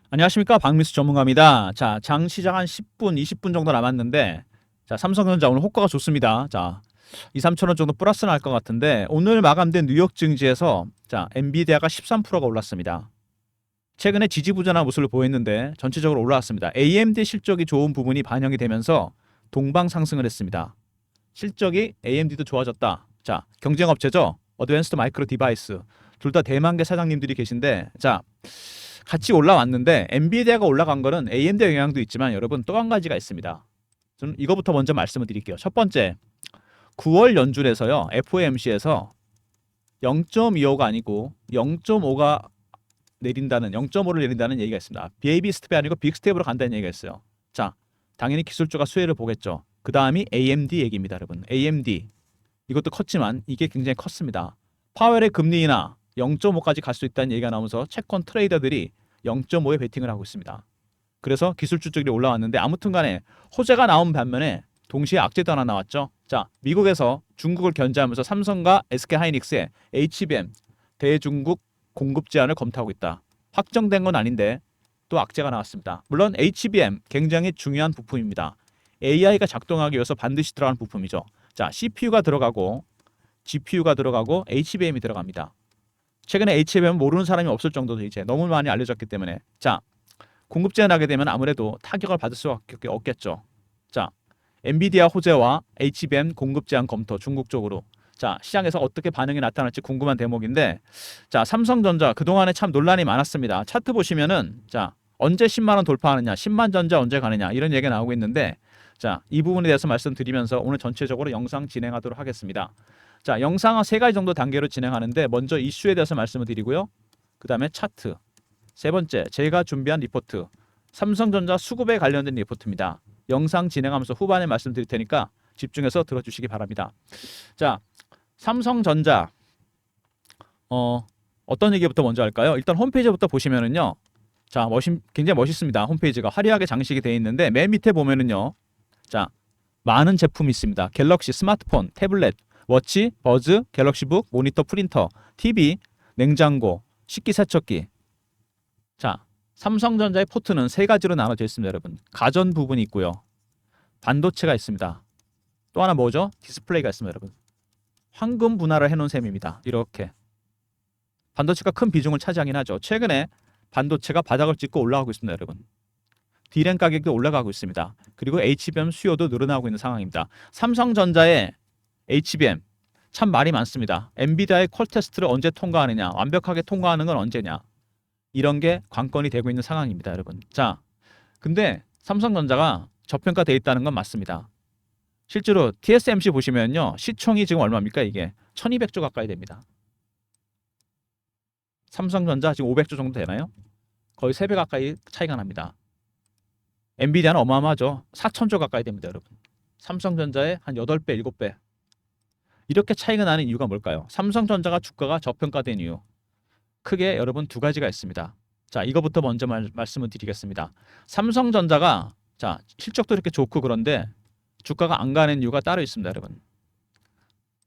안녕하십니까, 박미수 전문가입니다. 자, 장 시작 한 10분, 20분 정도 남았는데, 자, 삼성전자 오늘 호가가 좋습니다. 자, 2, 3천 원 정도 플러스 날 것 같은데, 오늘 마감된 뉴욕 증시에서 자, 엔비디아가 13%가 올랐습니다. 최근에 지지부진한 모습을 보였는데 전체적으로 올라왔습니다. AMD 실적이 좋은 부분이 반영이 되면서 동방 상승을 했습니다. 실적이 AMD도 좋아졌다. 자, 경쟁업체죠. 어드밴스드 마이크로 디바이스. 둘 다 대만계 사장님들이 계신데, 자, 같이 올라왔는데 엔비디아가 올라간 거는 AMD 영향도 있지만 여러분 또 한 가지가 있습니다. 저는 이거부터 먼저 말씀을 드릴게요. 첫 번째, 9월 연준에서요. FOMC에서 0.25가 아니고 0.5가 내린다는 0.5를 내린다는 얘기가 있습니다. 베이비 스텝이 아니고 빅 스텝으로 간다는 얘기가 있어요. 자, 당연히 기술주가 수혜를 보겠죠. 그 다음이 AMD 얘기입니다, 여러분. AMD 이것도 컸지만 이게 굉장히 컸습니다. 파웰의 금리 인하 0.5까지 갈 수 있다는 얘기가 나오면서 채권 트레이더들이 0.5에 베팅을 하고 있습니다. 그래서 기술주들이 올라왔는데 아무튼 간에 호재가 나온 반면에 동시에 악재도 하나 나왔죠. 자, 미국에서 중국을 견제하면서 삼성과 SK하이닉스의 HBM 대중국 공급 제한을 검토하고 있다. 확정된 건 아닌데 또 악재가 나왔습니다. 물론 HBM 굉장히 중요한 부품입니다. AI가 작동하기 위해서 반드시 들어가는 부품이죠. 자, CPU가 들어가고 GPU가 들어가고 HBM이 들어갑니다. 최근에 HBM 모르는 사람이 없을 정도로 이제 너무 많이 알려졌기 때문에 자, 공급 제한하게 되면 아무래도 타격을 받을 수밖에 없겠죠. 자, 엔비디아 호재와 HBM 공급 제한 검토 중국 쪽으로. 자, 시장에서 어떻게 반응이 나타날지 궁금한 대목인데, 자, 삼성전자 그동안에 참 논란이 많았습니다. 차트 보시면은 자, 언제 10만 원 돌파하느냐, 10만 전자 언제 가느냐 이런 얘기가 나오고 있는데, 자, 이 부분에 대해서 말씀드리면서 오늘 전체적으로 영상 진행하도록 하겠습니다. 자, 영상은 세 가지 정도 단계로 진행하는데 먼저 이슈에 대해서 말씀을 드리고요. 그 다음에 차트. 세 번째, 제가 준비한 리포트. 삼성전자 수급에 관련된 리포트입니다. 영상 진행하면서 후반에 말씀드릴 테니까 집중해서 들어주시기 바랍니다. 자, 삼성전자 어떤 얘기부터 먼저 할까요? 일단 홈페이지부터 보시면은요. 자, 굉장히 멋있습니다. 홈페이지가 화려하게 장식이 되어 있는데 맨 밑에 보면은요. 자, 많은 제품이 있습니다. 갤럭시 스마트폰, 태블릿, 워치, 버즈, 갤럭시북, 모니터, 프린터, TV, 냉장고, 식기세척기. 자, 삼성전자의 포트는 세 가지로 나눠져 있습니다, 여러분. 가전 부분이 있고요. 반도체가 있습니다. 또 하나 뭐죠? 디스플레이가 있습니다, 여러분. 황금 분할을 해놓은 셈입니다. 이렇게. 반도체가 큰 비중을 차지하긴 하죠. 최근에 반도체가 바닥을 찍고 올라가고 있습니다, 여러분. D램 가격도 올라가고 있습니다. 그리고 HBM 수요도 늘어나고 있는 상황입니다. 삼성전자의 HBM 참 말이 많습니다. 엔비디아의 콜 테스트를 언제 통과하느냐, 완벽하게 통과하는 건 언제냐, 이런 게 관건이 되고 있는 상황입니다, 여러분. 자, 근데 삼성전자가 저평가되어 있다는 건 맞습니다. 실제로 TSMC 보시면요, 시총이 지금 얼마입니까? 이게 1200조 가까이 됩니다. 삼성전자 지금 500조 정도 되나요? 거의 3배 가까이 차이가 납니다. 엔비디아는 어마어마하죠. 4000조 가까이 됩니다, 여러분. 삼성전자의 한 8배, 7배. 이렇게 차이가 나는 이유가 뭘까요? 삼성전자가 주가가 저평가된 이유. 크게 여러분 두 가지가 있습니다. 자, 이거부터 먼저 말씀을 드리겠습니다. 삼성전자가 자, 실적도 이렇게 좋고 그런데 주가가 안 가는 이유가 따로 있습니다, 여러분.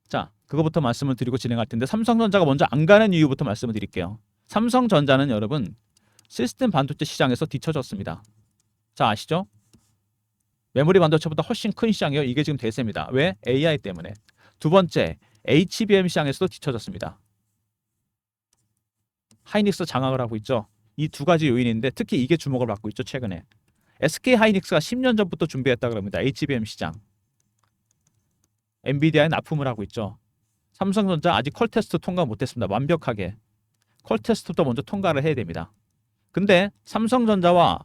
자, 그거부터 말씀을 드리고 진행할 텐데 삼성전자가 먼저 안 가는 이유부터 말씀을 드릴게요. 삼성전자는 여러분 시스템 반도체 시장에서 뒤처졌습니다. 자, 아시죠? 메모리 반도체보다 훨씬 큰 시장이에요. 이게 지금 대세입니다. 왜? AI 때문에. 두 번째, HBM 시장에서도 뒤처졌습니다. 하이닉스 장악을 하고 있죠. 이 두 가지 요인인데 특히 이게 주목을 받고 있죠, 최근에. SK 하이닉스가 10년 전부터 준비했다 그럽니다. HBM 시장. 엔비디아에 납품을 하고 있죠. 삼성전자 아직 컬 테스트 통과 못했습니다. 완벽하게. 컬 테스트부터 먼저 통과를 해야 됩니다. 근데 삼성전자와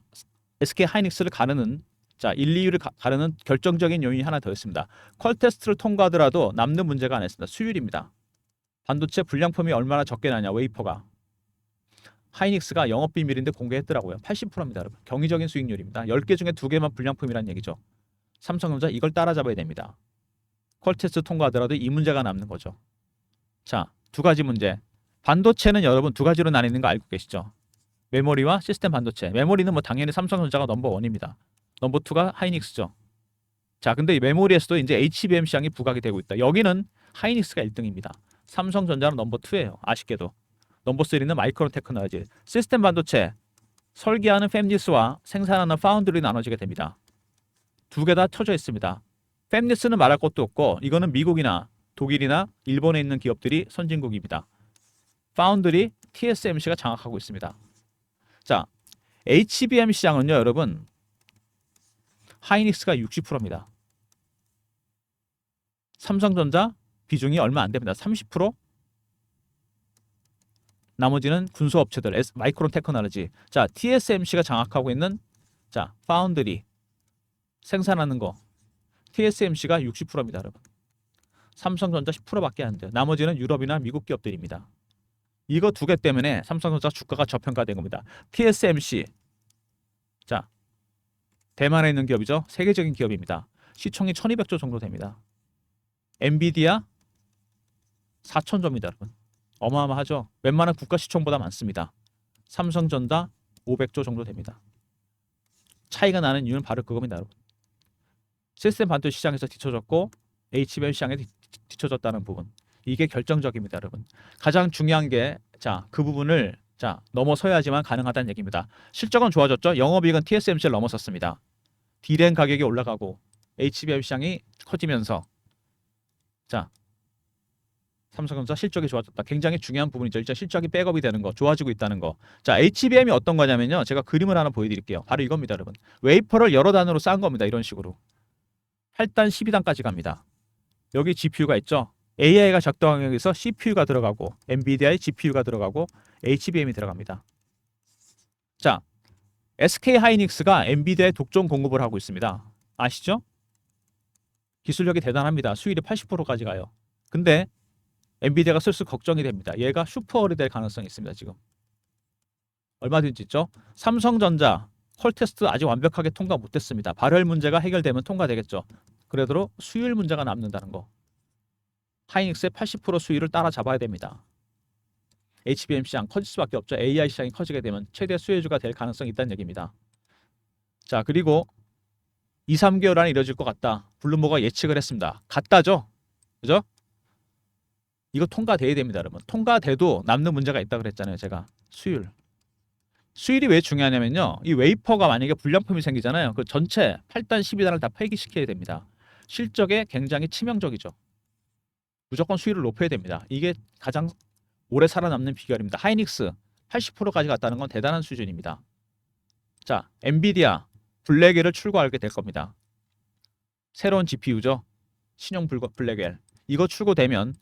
SK 하이닉스를 가르는 자, 1, 2위를 가르는 결정적인 요인이 하나 더 있습니다. 퀄 테스트를 통과하더라도 남는 문제가 하나 있습니다. 수율입니다. 반도체 불량품이 얼마나 적게 나냐, 웨이퍼가. 하이닉스가 영업비밀인데 공개했더라고요. 80%입니다, 여러분. 경이적인 수익률입니다. 10개 중에 2개만 불량품이라는 얘기죠. 삼성전자 이걸 따라잡아야 됩니다. 퀄 테스트 통과하더라도 이 문제가 남는 거죠. 자, 두 가지 문제. 반도체는 여러분 두 가지로 나뉘는 거 알고 계시죠? 메모리와 시스템 반도체. 메모리는 뭐 당연히 삼성전자가 넘버1입니다. 넘버2가 하이닉스죠. 자, 근데 이 메모리에서도 이제 HBM 시장이 부각이 되고 있다. 여기는 하이닉스가 1등입니다. 삼성전자는 넘버2예요. 아쉽게도. 넘버3는 마이크론 테크놀로지. 시스템 반도체. 설계하는 팹리스와 생산하는 파운드리 나눠지게 됩니다. 두 개 다 쳐져 있습니다. 팹리스는 말할 것도 없고 이거는 미국이나 독일이나 일본에 있는 기업들이 선진국입니다. 파운드리 TSMC가 장악하고 있습니다. 자, HBM 시장은요, 여러분. 하이닉스가 60%입니다. 삼성전자 비중이 얼마 안 됩니다. 30%. 나머지는 군소업체들, 마이크론 테크놀로지. 자, TSMC가 장악하고 있는 자, 파운드리 생산하는 거. TSMC가 60%입니다, 여러분. 삼성전자 10%밖에 안 돼요. 나머지는 유럽이나 미국 기업들입니다. 이거 두 개 때문에 삼성전자 주가가 저평가된 겁니다. TSMC. 자, 대만에 있는 기업이죠. 세계적인 기업입니다. 시총이 1200조 정도 됩니다. 엔비디아 4000조입니다, 여러분. 어마어마하죠. 웬만한 국가 시총보다 많습니다. 삼성전자 500조 정도 됩니다. 차이가 나는 이유는 바로 그겁니다, 여러분. 시스템 반도체 시장에서 뒤쳐졌고 HBM 시장에 뒤쳐졌다는 부분. 이게 결정적입니다, 여러분. 가장 중요한 게 자, 그 부분을 자, 넘어서야지만 가능하다는 얘기입니다. 실적은 좋아졌죠. 영업이익은 TSMC를 넘어섰습니다. D램 가격이 올라가고 HBM 시장이 커지면서 자, 삼성전자 실적이 좋아졌다. 굉장히 중요한 부분이죠. 일단 실적이 백업이 되는 거, 좋아지고 있다는 거. 자, HBM이 어떤 거냐면요. 제가 그림을 하나 보여드릴게요. 바로 이겁니다, 여러분. 웨이퍼를 여러 단으로 쌓은 겁니다. 이런 식으로. 8단, 12단까지 갑니다. 여기 GPU가 있죠. AI가 작동하기 위해서 CPU가 들어가고 엔비디아의 GPU가 들어가고 HBM이 들어갑니다. 자, SK 하이닉스가 엔비디아에 독점 공급을 하고 있습니다. 아시죠? 기술력이 대단합니다. 수율이 80%까지 가요. 근데 엔비디아가 슬슬 걱정이 됩니다. 얘가 슈퍼어리 될 가능성이 있습니다. 지금 얼마든지 있죠. 삼성전자 퀄 테스트 아직 완벽하게 통과 못했습니다. 발열 문제가 해결되면 통과되겠죠. 그래도 수율 문제가 남는다는 거. 하이닉스의 80% 수율을 따라잡아야 됩니다. HBM 시장 커질 수밖에 없죠. AI 시장이 커지게 되면 최대 수혜주가 될 가능성이 있다는 얘기입니다. 자, 그리고 2, 3개월 안에 이뤄질 것 같다. 블룸버그가 예측을 했습니다. 같다죠? 그죠? 이거 통과돼야 됩니다, 여러분. 통과돼도 남는 문제가 있다 그랬잖아요, 제가. 수율. 수율이 왜 중요하냐면요. 이 웨이퍼가 만약에 불량품이 생기잖아요. 그 전체 8단, 12단을 다 폐기시켜야 됩니다. 실적에 굉장히 치명적이죠. 무조건 수율을 높여야 됩니다. 이게 가장 오래 살아남는 비결입니다. 하이닉스 80%까지 갔다는 건 대단한 수준입니다. 자, 엔비디아 블랙엘을 출고하게 될 겁니다. 새로운 GPU죠. 신형 블랙엘. 이거 출고되면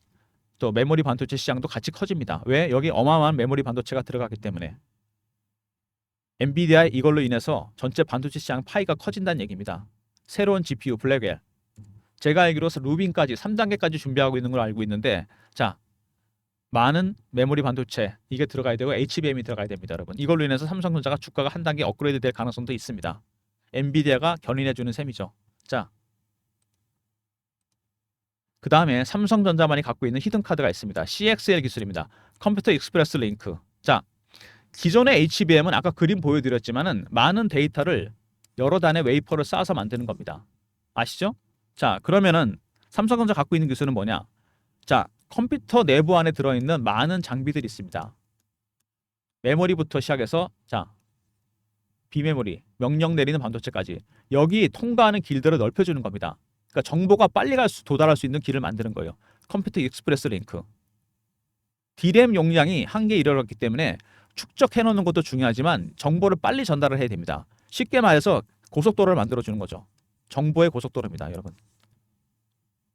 또 메모리 반도체 시장도 같이 커집니다. 왜? 여기 어마어마한 메모리 반도체가 들어가기 때문에. 엔비디아 이걸로 인해서 전체 반도체 시장 파이가 커진다는 얘기입니다. 새로운 GPU 블랙엘. 제가 알기로서 루빈까지 3단계까지 준비하고 있는 걸 알고 있는데 자, 많은 메모리 반도체 이게 들어가야 되고 HBM이 들어가야 됩니다, 여러분. 이걸로 인해서 삼성전자가 주가가 한 단계 업그레이드 될 가능성도 있습니다. 엔비디아가 견인해 주는 셈이죠. 자, 그 다음에 삼성전자만이 갖고 있는 히든 카드가 있습니다. CXL 기술입니다. 컴퓨터 익스프레스 링크. 자, 기존의 HBM은 아까 그림 보여드렸지만은 많은 데이터를 여러 단의 웨이퍼를 쌓아서 만드는 겁니다. 아시죠? 자, 그러면은 삼성전자 갖고 있는 기술은 뭐냐? 자, 컴퓨터 내부 안에 들어있는 많은 장비들이 있습니다. 메모리부터 시작해서 자, 비메모리, 명령 내리는 반도체까지 여기 통과하는 길들을 넓혀주는 겁니다. 그러니까 정보가 빨리 도달할 수 있는 길을 만드는 거예요. 컴퓨터 익스프레스 링크. D램 용량이 한계에 이르렀기 때문에 축적해 놓는 것도 중요하지만 정보를 빨리 전달을 해야 됩니다. 쉽게 말해서 고속도로를 만들어주는 거죠. 정보의 고속도로입니다, 여러분.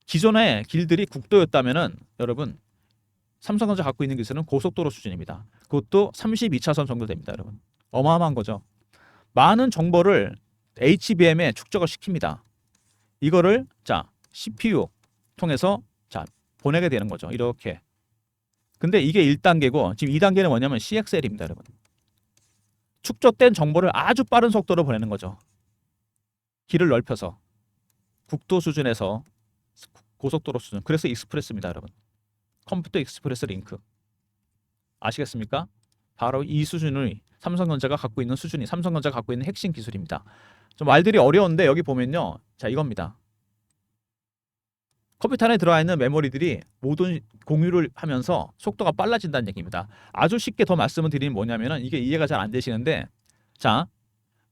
기존의 길들이 국도였다면은 여러분 삼성전자 갖고 있는 기술은 고속도로 수준입니다. 그것도 32차선 정도 됩니다, 여러분. 어마어마한 거죠. 많은 정보를 HBM에 축적을 시킵니다. 이거를 자, CPU 통해서 자, 보내게 되는 거죠. 이렇게. 근데 이게 1단계고 지금 2단계는 뭐냐면 CXL입니다, 여러분. 축적된 정보를 아주 빠른 속도로 보내는 거죠. 길을 넓혀서 국도 수준에서 고속도로 수준. 그래서 익스프레스입니다, 여러분. 컴퓨터 익스프레스 링크. 아시겠습니까? 바로 이 수준을 삼성전자가 갖고 있는 수준이 삼성전자가 갖고 있는 핵심 기술입니다. 좀 말들이 어려운데 여기 보면요. 자, 이겁니다. 컴퓨터 안에 들어와 있는 메모리들이 모든 공유를 하면서 속도가 빨라진다는 얘기입니다. 아주 쉽게 더 말씀을 드리면 뭐냐면은 이게 이해가 잘 안 되시는데 자,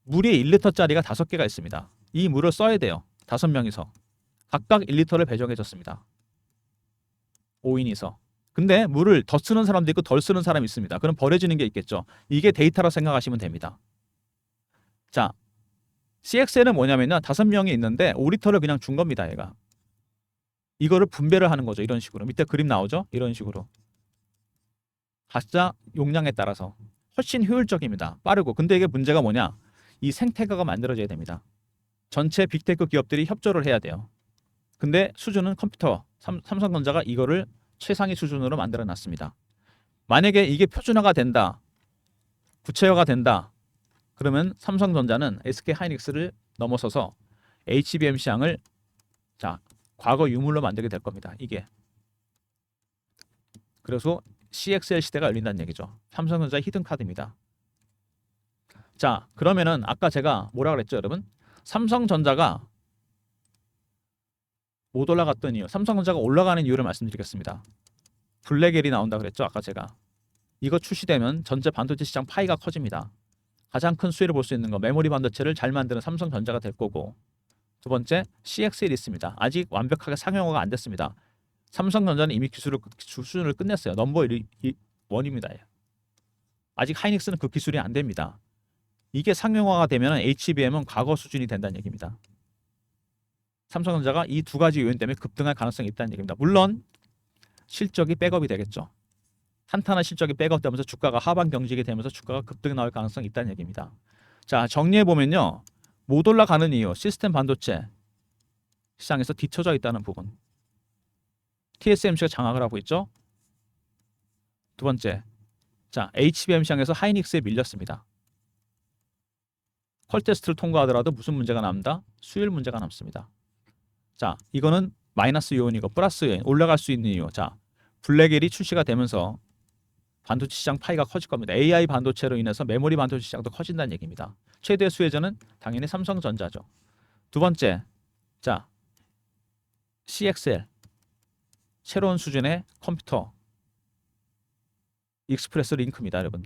물이 1리터짜리가 5개가 있습니다. 이 물을 써야 돼요. 5명이서. 각각 1리터를 배정해줬습니다. 5인이서. 근데 물을 더 쓰는 사람도 있고 덜 쓰는 사람이 있습니다. 그럼 버려지는 게 있겠죠. 이게 데이터라 생각하시면 됩니다. 자, CXL은 뭐냐면요. 5명이 있는데 5리터를 그냥 준 겁니다. 얘가. 이거를 분배를 하는 거죠. 이런 식으로. 밑에 그림 나오죠? 이런 식으로. 각자 용량에 따라서. 훨씬 효율적입니다. 빠르고. 근데 이게 문제가 뭐냐? 이 생태계가 만들어져야 됩니다. 전체 빅테크 기업들이 협조를 해야 돼요. 근데 수준은 컴퓨터, 삼성전자가 이거를 최상위 수준으로 만들어 놨습니다. 만약에 이게 표준화가 된다, 구체화가 된다, 그러면 삼성전자는 SK하이닉스를 넘어서서 HBM 시장을 자, 과거 유물로 만들게 될 겁니다. 이게. 그래서 CXL 시대가 열린다는 얘기죠. 삼성전자의 히든 카드입니다. 자, 그러면은 아까 제가 뭐라 그랬죠, 여러분? 삼성전자가 못 올라갔던 이유, 삼성전자가 올라가는 이유를 말씀드리겠습니다. 블랙엘이 나온다 그랬죠, 아까 제가. 이거 출시되면 전체 반도체 시장 파이가 커집니다. 가장 큰 수혜를 볼 수 있는 거 메모리 반도체를 잘 만드는 삼성전자가 될 거고, 두 번째 CXL이 있습니다. 아직 완벽하게 상용화가 안 됐습니다. 삼성전자는 이미 수준을 끝냈어요. 넘버 1입니다. 아직 하이닉스는 그 기술이 안 됩니다. 이게 상용화가 되면 HBM은 과거 수준이 된다는 얘기입니다. 삼성전자가 이 두 가지 요인 때문에 급등할 가능성이 있다는 얘기입니다. 물론 실적이 백업이 되겠죠. 탄탄한 실적이 백업되면서 주가가 하반 경직이 되면서 주가가 급등이 나올 가능성이 있다는 얘기입니다. 자, 정리해 보면요. 못 올라가는 이유, 시스템 반도체 시장에서 뒤쳐져 있다는 부분. TSMC가 장악을 하고 있죠. 두 번째, 자, HBM 시장에서 하이닉스에 밀렸습니다. 퀄 테스트를 통과하더라도 무슨 문제가 남다? 수율 문제가 남습니다. 자, 이거는 마이너스 요인이고 플러스 요인, 올라갈 수 있는 이유. 자, 블랙엘이 출시가 되면서 반도체 시장 파이가 커질 겁니다. AI 반도체로 인해서 메모리 반도체 시장도 커진다는 얘기입니다. 최대 수혜자는 당연히 삼성전자죠. 두 번째, 자, CXL 새로운 수준의 컴퓨터 익스프레스 링크입니다, 여러분.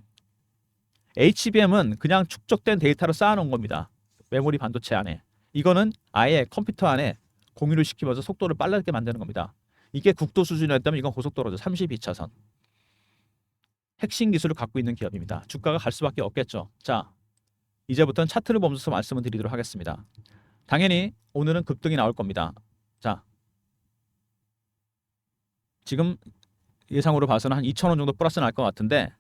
HBM은 그냥 축적된 데이터를 쌓아놓은 겁니다. 메모리 반도체 안에. 이거는 아예 컴퓨터 안에 공유를 시키면서 속도를 빨라지게 만드는 겁니다. 이게 국도 수준이었다면 이건 고속도로죠. 32차선. 핵심 기술을 갖고 있는 기업입니다. 주가가 갈 수밖에 없겠죠. 자, 이제부터는 차트를 보면서 말씀을 드리도록 하겠습니다. 당연히 오늘은 급등이 나올 겁니다. 자, 지금 예상으로 봐서는 한 2,000원 정도 플러스 날 것 같은데,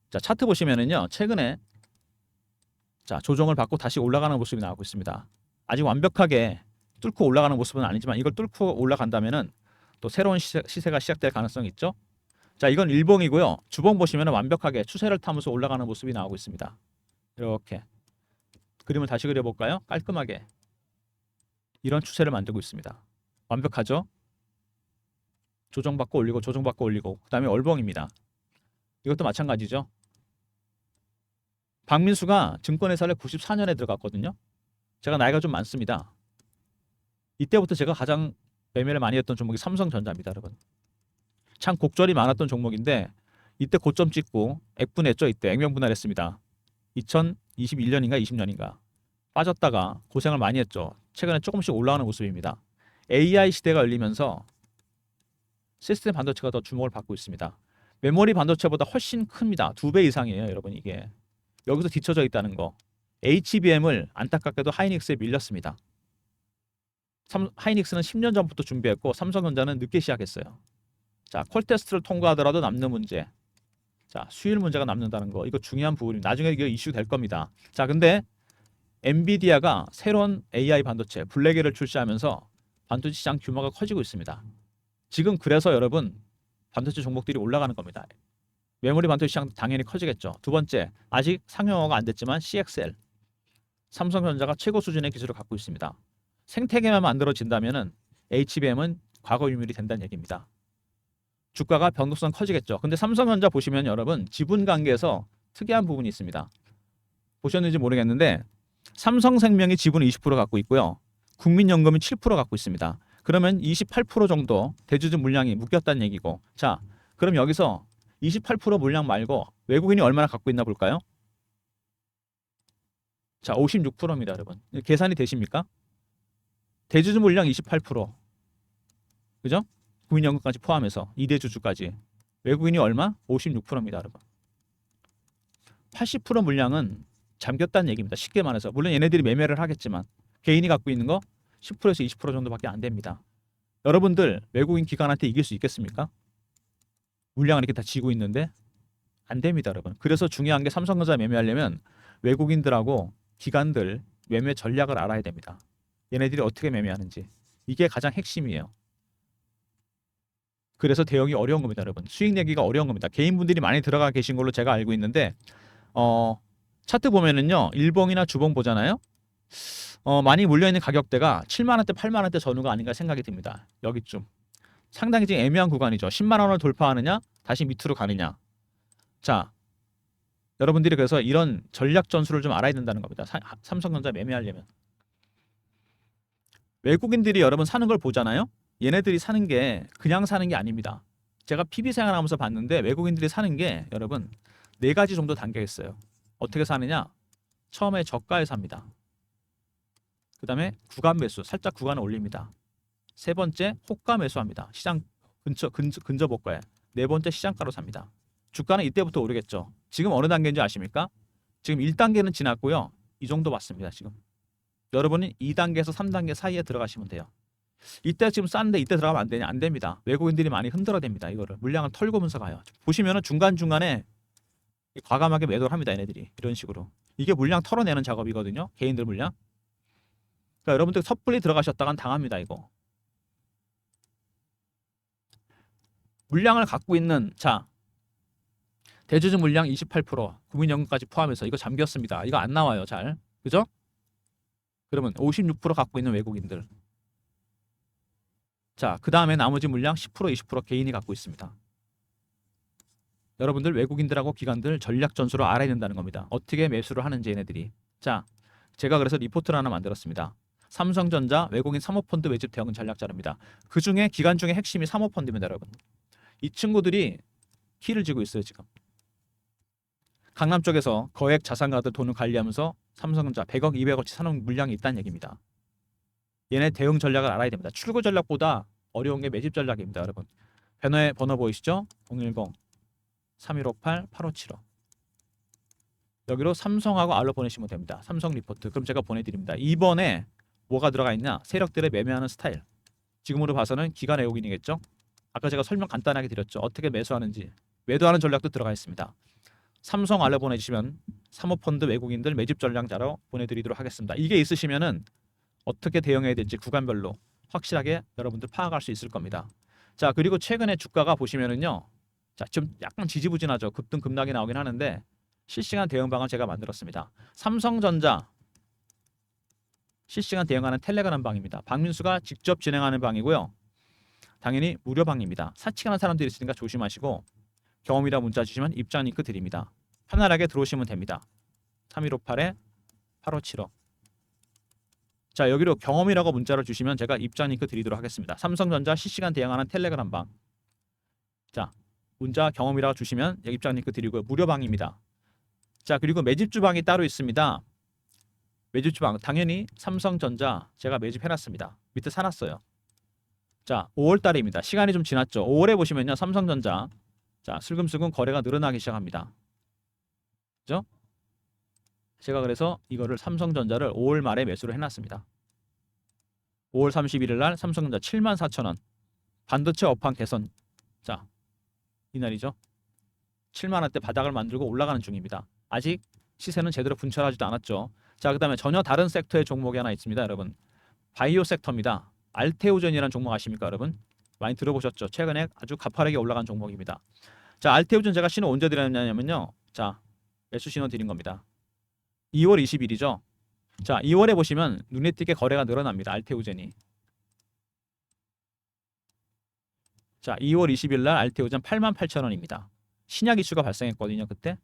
자, 차트 보시면은요, 최근에 자, 조정을 받고 다시 올라가는 모습이 나오고 있습니다. 아직 완벽하게 뚫고 올라가는 모습은 아니지만 이걸 뚫고 올라간다면은 또 새로운 시세가 시작될 가능성이 있죠. 자, 이건 일봉이고요. 주봉 보시면 완벽하게 추세를 타면서 올라가는 모습이 나오고 있습니다. 이렇게 그림을 다시 그려볼까요? 깔끔하게 이런 추세를 만들고 있습니다. 완벽하죠? 조정받고 올리고 조정받고 올리고, 그 다음에 월봉입니다. 이것도 마찬가지죠. 박민수가 증권회사를 94년에 들어갔거든요. 제가 나이가 좀 많습니다. 이때부터 제가 가장 매매를 많이 했던 종목이 삼성전자입니다, 여러분. 참 곡절이 많았던 종목인데 이때 고점 찍고 액분했죠. 이때 액면분할했습니다. 2021년인가 20년인가 빠졌다가 고생을 많이 했죠. 최근에 조금씩 올라오는 모습입니다. AI 시대가 열리면서 시스템 반도체가 더 주목을 받고 있습니다. 메모리 반도체보다 훨씬 큽니다. 2배 이상이에요, 여러분. 이게 여기서 뒤쳐져 있다는 거. HBM을 안타깝게도 하이닉스에 밀렸습니다. 하이닉스는 10년 전부터 준비했고 삼성전자는 늦게 시작했어요. 자, 퀄 테스트를 통과하더라도 남는 문제. 자, 수율 문제가 남는다는 거. 이거 중요한 부분입니다. 나중에 이거 이슈 될 겁니다. 자, 근데 엔비디아가 새로운 AI 반도체 블랙엘을 출시하면서 반도체 시장 규모가 커지고 있습니다. 지금 그래서 여러분 반도체 종목들이 올라가는 겁니다. 메모리 반도체 시장 당연히 커지겠죠. 두 번째, 아직 상용화가 안 됐지만 CXL 삼성전자가 최고 수준의 기술을 갖고 있습니다. 생태계만 만들어진다면은 HBM은 과거 유물이 된다는 얘기입니다. 주가가 변동성 커지겠죠. 근데 삼성전자 보시면 여러분 지분 관계에서 특이한 부분이 있습니다. 보셨는지 모르겠는데 삼성생명이 지분을 20% 갖고 있고요. 국민연금이 7% 갖고 있습니다. 그러면 28% 정도 대주주 물량이 묶였다는 얘기고, 자, 그럼 여기서 28% 물량 말고 외국인이 얼마나 갖고 있나 볼까요? 자, 56%입니다, 여러분. 계산이 되십니까? 대주주 물량 28%. 그죠? 국민연금까지 포함해서 2대 주주까지. 외국인이 얼마? 56%입니다, 여러분. 80% 물량은 잠겼다는 얘기입니다. 쉽게 말해서. 물론 얘네들이 매매를 하겠지만 개인이 갖고 있는 거 10%에서 20% 정도밖에 안 됩니다. 여러분들 외국인 기관한테 이길 수 있겠습니까? 물량을 이렇게 다 쥐고 있는데 안 됩니다, 여러분. 그래서 중요한 게 삼성전자 매매하려면 외국인들하고 기관들 매매 전략을 알아야 됩니다. 얘네들이 어떻게 매매하는지. 이게 가장 핵심이에요. 그래서 대응이 어려운 겁니다, 여러분. 수익 내기가 어려운 겁니다. 개인분들이 많이 들어가 계신 걸로 제가 알고 있는데 차트 보면은요. 일봉이나 주봉 보잖아요. 많이 몰려있는 가격대가 7만 원대, 8만 원대 전후가 아닌가 생각이 듭니다. 여기쯤. 상당히 지금 애매한 구간이죠. 10만 원을 돌파하느냐, 다시 밑으로 가느냐. 자, 여러분들이 그래서 이런 전략 전술을 좀 알아야 된다는 겁니다. 삼성전자 매매하려면. 외국인들이 여러분 사는 걸 보잖아요. 얘네들이 사는 게 그냥 사는 게 아닙니다. 제가 PB 생활하면서 봤는데 외국인들이 사는 게 여러분 4가지 정도 단계가 있어요. 어떻게 사느냐? 처음에 저가에 삽니다. 그 다음에 구간 매수, 살짝 구간을 올립니다. 세 번째 호가 매수합니다. 시장 근접 호가에. 네 번째 시장가로 삽니다. 주가는 이때부터 오르겠죠. 지금 어느 단계인지 아십니까? 지금 1단계는 지났고요. 이 정도 왔습니다. 지금. 여러분이 2단계에서 3단계 사이에 들어가시면 돼요. 이때 지금 싼데 이때 들어가면 안 되냐? 안 됩니다. 외국인들이 많이 흔들어댑니다. 이거를 물량을 털고면서 가요. 보시면은 중간중간에 과감하게 매도를 합니다. 얘네들이 이런 식으로. 이게 물량 털어내는 작업이거든요. 개인들 물량. 그러니까 여러분들 섣불리 들어가셨다간 당합니다. 이거. 물량을 갖고 있는 자 대주주 물량 28%, 국민연금까지 포함해서 이거 잠겼습니다. 이거 안 나와요. 잘. 그죠? 그러면 56% 갖고 있는 외국인들. 자, 그 다음에 나머지 물량 10%, 20% 개인이 갖고 있습니다. 여러분들 외국인들하고 기관들 전략 전술을 알아야 된다는 겁니다. 어떻게 매수를 하는지 얘네들이. 자, 제가 그래서 리포트를 하나 만들었습니다. 삼성전자 외국인 사모펀드 매집 대응 전략 자료입니다. 그 중에 기관 중에 핵심이 사모펀드입니다, 여러분. 이 친구들이 키를 쥐고 있어요, 지금. 강남 쪽에서 거액 자산가들 돈을 관리하면서 삼성전자 100억, 200억치 사놓은 물량이 있다는 얘기입니다. 얘네 대응 전략을 알아야 됩니다. 출구 전략보다 어려운 게 매집 전략입니다, 여러분. 배너에 번호 보이시죠? 010-3158-8575. 여기로 삼성하고 R로 보내시면 됩니다. 삼성 리포트. 그럼 제가 보내드립니다. 이번에 뭐가 들어가 있냐? 세력들의 매매하는 스타일. 지금으로 봐서는 기관 외국인이겠죠? 아까 제가 설명 간단하게 드렸죠. 어떻게 매수하는지. 매도하는 전략도 들어가 있습니다. 삼성 R로 보내주시면 사모펀드 외국인들 매집 전략 자료 보내드리도록 하겠습니다. 이게 있으시면은 어떻게 대응해야 될지 구간별로 확실하게 여러분들 파악할 수 있을 겁니다. 자, 그리고 최근에 주가가 보시면은요. 자, 좀 약간 지지부진하죠. 급등 급락이 나오긴 하는데 실시간 대응 방안 제가 만들었습니다. 삼성전자 실시간 대응하는 텔레그램 방입니다. 박민수가 직접 진행하는 방이고요. 당연히 무료 방입니다. 사칭하는 사람들이 있으니까 조심하시고 경험이라 문자 주시면 입장 링크 드립니다. 편안하게 들어오시면 됩니다. 3158-8575. 자, 여기로 경험이라고 문자를 주시면 제가 입장 링크 드리도록 하겠습니다. 삼성전자 실시간 대응하는 텔레그램 방. 자, 문자 경험이라고 주시면 여기 입장 링크 드리고요. 무료 방입니다. 자, 그리고 매집주 방이 따로 있습니다. 매집주 방 당연히 삼성전자 제가 매집해놨습니다. 밑에 사놨어요. 자, 5월 달입니다. 시간이 좀 지났죠. 5월에 보시면요. 삼성전자 자, 슬금슬금 거래가 늘어나기 시작합니다. 그죠? 제가 그래서 이거를 삼성전자를 5월 말에 매수를 해놨습니다. 5월 31일 날 삼성전자 74,000원 반도체 업황 개선. 자, 이날이죠. 7만 원대 바닥을 만들고 올라가는 중입니다. 아직 시세는 제대로 분출하지도 않았죠. 자, 그 다음에 전혀 다른 섹터의 종목이 하나 있습니다, 여러분. 바이오 섹터입니다. 알테오젠이라는 종목 아십니까, 여러분? 많이 들어보셨죠? 최근에 아주 가파르게 올라간 종목입니다. 자, 알테오젠 제가 신호 언제 드렸냐면요. 자, 매수 신호 드린 겁니다. 2월 20일이죠. 자, 2월에 보시면 눈에 띄게 거래가 늘어납니다. 알테오젠이. 자, 2월 20일 날 알테오젠 88,000원입니다. 신약 이슈가 발생했거든요, 그때.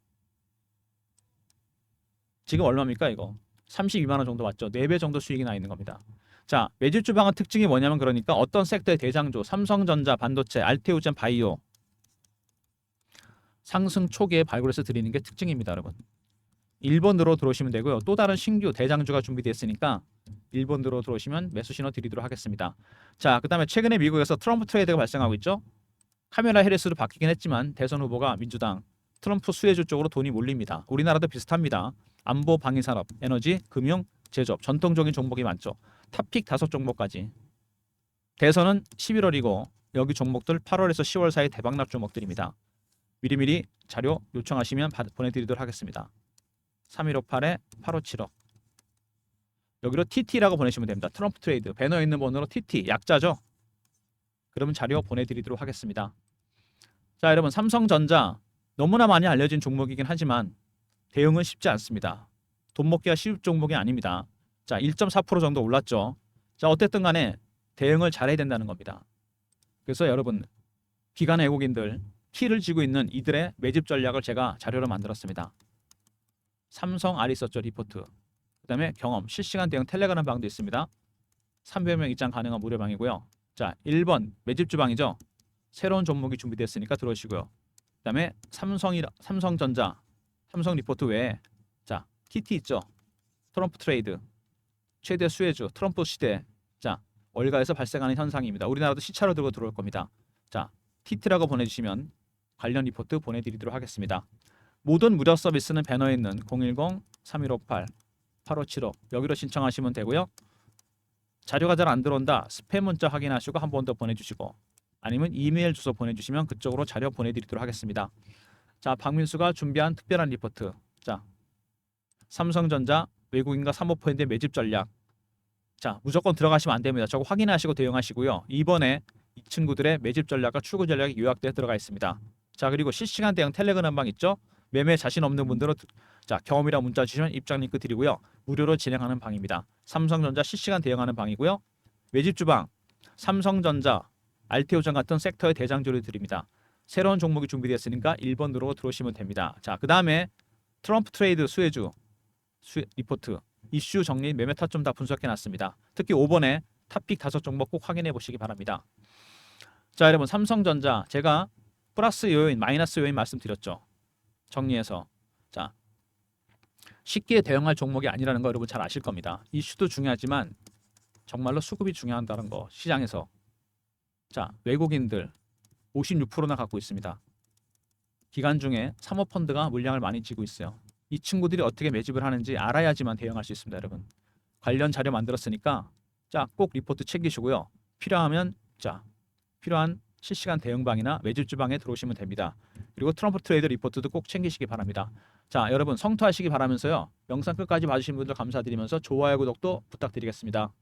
지금 얼마입니까, 이거? 32만 원 정도 왔죠. 4배 정도 수익이 나 있는 겁니다. 자, 매집주 방의 특징이 뭐냐면 그러니까 어떤 섹터의 대장주, 삼성전자, 반도체, 알테오젠, 바이오 상승 초기에 발굴해서 드리는 게 특징입니다, 여러분. 1번으로 들어오시면 되고요. 또 다른 신규 대장주가 준비됐으니까 1번으로 들어오시면 매수 신호 드리도록 하겠습니다. 자, 그다음에 최근에 미국에서 트럼프 트레이드가 발생하고 있죠. 카멜라 해리스로 바뀌긴 했지만 대선 후보가 민주당, 트럼프 수혜주 쪽으로 돈이 몰립니다. 우리나라도 비슷합니다. 안보, 방위산업, 에너지, 금융, 제조업, 전통적인 종목이 많죠. 탑픽 5종목까지. 대선은 11월이고 여기 종목들 8월에서 10월 사이 대박날 종목들입니다. 미리미리 자료 요청하시면 보내드리도록 하겠습니다. 3158에 8575 여기로 TT라고 보내시면 됩니다. 트럼프 트레이드 배너에 있는 번호로 TT 약자죠. 그러면 자료 보내드리도록 하겠습니다. 자, 여러분 삼성전자 너무나 많이 알려진 종목이긴 하지만 대응은 쉽지 않습니다. 돈 먹기가 쉬운 종목이 아닙니다. 자, 1.4% 정도 올랐죠. 자, 어쨌든 간에 대응을 잘해야 된다는 겁니다. 그래서 여러분 기관 외국인들 키를 쥐고 있는 이들의 매집 전략을 제가 자료로 만들었습니다. 삼성 아리서처 리포트, 그 다음에 경험 실시간 대응 텔레그램 방도 있습니다. 300명 입장 가능한 무료방이고요. 자, 1번 매집 주방이죠. 새로운 종목이 준비됐으니까 들어오시고요. 그 다음에 삼성전자, 삼성 리포트 외에 자 TT 있죠. 트럼프 트레이드, 최대 수혜주, 트럼프 시대. 자, 월가에서 발생하는 현상입니다. 우리나라도 시차로 들고 들어올 겁니다. 자, TT라고 보내주시면 관련 리포트 보내드리도록 하겠습니다. 모든 무료 서비스는 배너에 있는 010-3158-8575 여기로 신청하시면 되고요. 자료가 잘 안 들어온다. 스팸 문자 확인하시고 한 번 더 보내주시고 아니면 이메일 주소 보내주시면 그쪽으로 자료 보내드리도록 하겠습니다. 자, 박민수가 준비한 특별한 리포트. 자, 삼성전자 외국인과 사모펀드의 매집 전략. 자, 무조건 들어가시면 안 됩니다. 저거 확인하시고 대응하시고요. 이번에 이 친구들의 매집 전략과 출구 전략이 요약되어 들어가 있습니다. 자, 그리고 실시간 대응 텔레그램 방 있죠. 매매 자신 없는 분들은 자 경험이라 문자 주시면 입장 링크 드리고요. 무료로 진행하는 방입니다. 삼성전자 실시간 대응하는 방이고요. 매집 주방 삼성전자, 알테오전 같은 섹터의 대장주를 드립니다. 새로운 종목이 준비되었으니까 1번으로 들어오시면 됩니다. 자, 그 다음에 트럼프 트레이드 수혜주 리포트 이슈 정리 매매 타점 다 분석해놨습니다. 특히 5번에 탑픽 5종목 꼭 확인해 보시기 바랍니다. 자, 여러분 삼성전자 제가 플러스 요인 마이너스 요인 말씀드렸죠. 정리해서 자 쉽게 대응할 종목이 아니라는 거 여러분 잘 아실 겁니다. 이슈도 중요하지만 정말로 수급이 중요하다는 거 시장에서. 자, 외국인들 56%나 갖고 있습니다. 기간 중에 사모펀드가 물량을 많이 쥐고 있어요. 이 친구들이 어떻게 매집을 하는지 알아야지만 대응할 수 있습니다. 여러분 관련 자료 만들었으니까 자, 꼭 리포트 챙기시고요. 필요하면 자 필요한 실시간 대응방이나 매집 주방에 들어오시면 됩니다. 그리고 트럼프 트레이드 리포트도 꼭 챙기시기 바랍니다. 자, 여러분 성투하시기 바라면서요. 영상 끝까지 봐주신 분들 감사드리면서 좋아요, 구독도 부탁드리겠습니다.